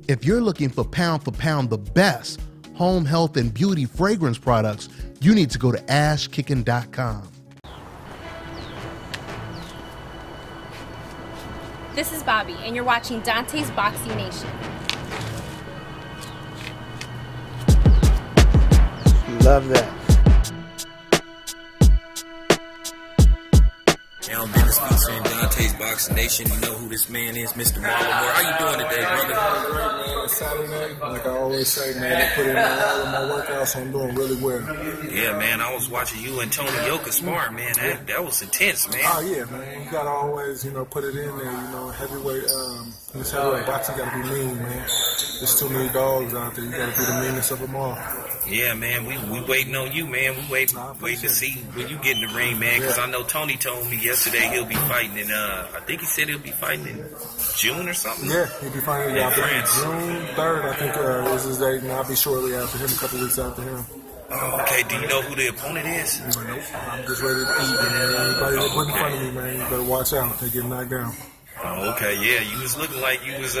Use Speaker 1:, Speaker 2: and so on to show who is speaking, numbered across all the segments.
Speaker 1: If you're looking for pound the best home health and beauty fragrance products, you need to go to ashkickin.com.
Speaker 2: This is Bobby, and you're watching Dante's Boxing Nation.
Speaker 3: Love that.
Speaker 4: Now I'm Dennis featuring Dante's Boxing Nation. You know who this man is, Mr. Marlo. How you doing today, brother?
Speaker 3: Great, man. It's Saturday. Like I always say, man, I put in all of my workouts, so I'm doing really well.
Speaker 4: Yeah, man. I was watching you and Tony Yoka spar, man. That was intense, man.
Speaker 3: Oh, yeah, man. You got to always, put it in there. Heavyweight, this heavyweight boxing got to be mean, man. There's too many dogs out there. You got to be the meanest of them all.
Speaker 4: Yeah, man. We waiting on you, man. We waiting to see when you get in the ring, man. Because I know Tony told me yesterday he'll be fighting in, I think he said he'll be fighting in June or something.
Speaker 3: Yeah, he'll be fighting in
Speaker 4: France.
Speaker 3: June 3rd, I think is his date, and I'll be shortly after him, a couple weeks after him.
Speaker 4: Oh, okay. Do you know who the opponent is?
Speaker 3: Nope. I'm just ready to eat, man. Anybody that put in front of me, man, you better watch out. They get knocked down.
Speaker 4: Oh, okay, yeah, you was looking like you was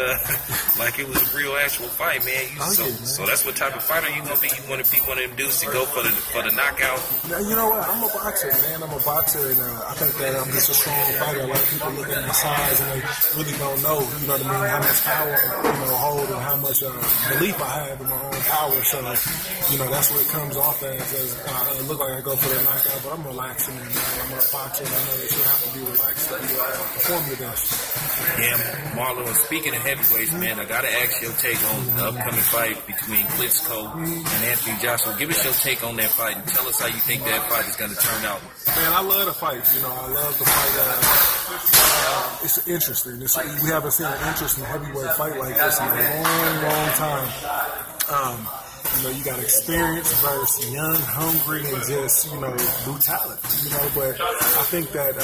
Speaker 4: like it was a real actual fight, man. So that's what type of fighter you gonna be? You want to be one of them dudes to go for the knockout?
Speaker 3: Now, you know what? I'm a boxer, man. I'm a boxer, and I think that I'm just a strong fighter. A lot of people look at my size and they really don't know, how much power I hold and how much belief I have in my own power. So, that's what it comes off as. I look like I go for the knockout, but I'm relaxing, man. I'm a boxer, and I know that you have to be relaxed to perform your best.
Speaker 4: Yeah, Marlo, and speaking of heavyweights, man, I got to ask your take on the upcoming fight between Klitschko and Anthony Joshua. Give us your take on that fight and tell us how you think that fight is going to turn out.
Speaker 3: Man, I love the fight. I love the fight. It's interesting. We haven't seen an interesting heavyweight fight like this in a long, long time. You got experience versus young, hungry, and just, brutality, but I think that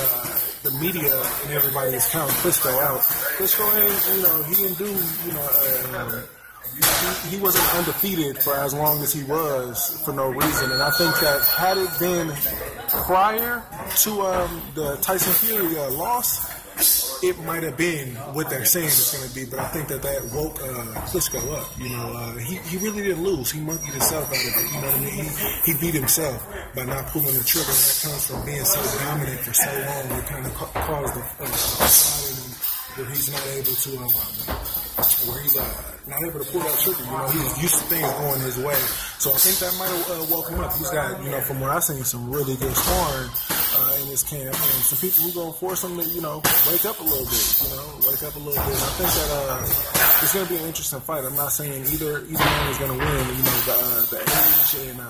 Speaker 3: the media and everybody is counting Klitschko out. Klitschko ain't, he didn't do, he wasn't undefeated for as long as he was for no reason. And I think that had it been prior to the Tyson Fury loss, it might have been what they're saying it's going to be, but I think that woke Klitschko up. He really didn't lose. He monkeyed himself out of it. You know what I mean? He beat himself by not pulling the trigger. And that comes from being so dominant for so long. It kind of caused the fight in him where he's not able to, not able to pull that trigger. He's used to things going his way. So I think that might have woke him up. He's got, from what I've seen, some really good sparring in his camp, and some people who gonna force him to, wake up a little bit. Wake up a little bit. And I think that it's gonna be an interesting fight. I'm not saying either man is gonna win. The age and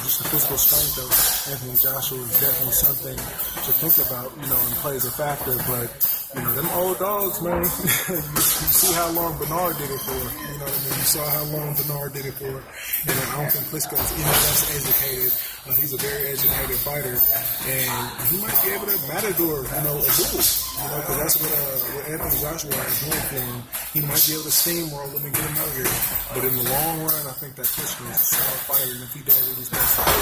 Speaker 3: just the physical strength of Anthony Joshua is definitely something to think about, and plays a factor. But, them old dogs, man, you see how long Bernard did it for. You know what I mean? You saw how long Bernard did it for. And I don't think Klitschko is any less educated. He's a very educated fighter. And he might be able to matador, a duel. Because that's what Anthony Joshua is doing for him. He might be able to steamroll him and get him out here. But in the long run, I think that Klitschko is a solid fighter. And if he does what he's supposed to do,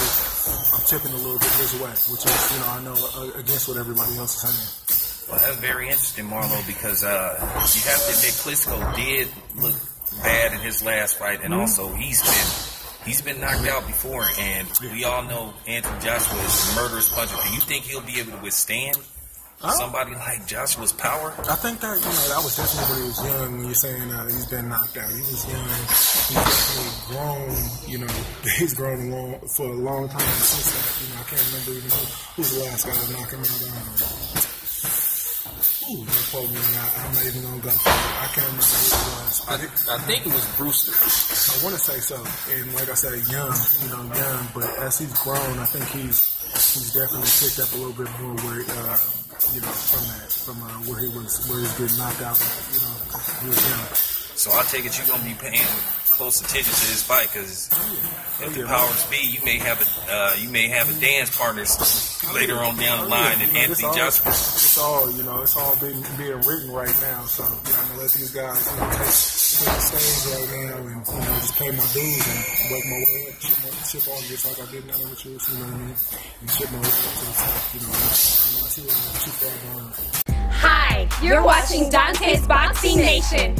Speaker 3: I'm tipping a little bit his way, which is, I know, against what everybody else is saying.
Speaker 4: Well, that's very interesting, Marlo, because you have to admit Klitschko did look bad in his last fight, and also he's been knocked out before, and we all know Anthony Joshua is a murderous puncher. Do you think he'll be able to withstand somebody like Joshua's power?
Speaker 3: I think that, that was definitely when he was young. When you're saying he's been knocked out, he was young. He's definitely grown. He's grown for a long time since that. I can't remember even who's the last guy to knock him out. I'm not even gonna go for it. I can't remember who it was.
Speaker 4: I think it was Brewster.
Speaker 3: I want to say so. And like I said, young. But as he's grown, I think he's definitely picked up a little bit more where, from where he was getting knocked out. He was young.
Speaker 4: So I take it you're gonna be paying close attention to this fight, because if the powers be, you may have a dance partner later on down the line in Anthony Joshua.
Speaker 3: It's all being written right now. So I'm gonna let these guys take the stage right now and just pay my dues and work my way up, chip on just like I did in the amateurs, and chip my way up to the top. I'm not too far behind.
Speaker 2: Hi, You're watching Dante's Boxing Nation.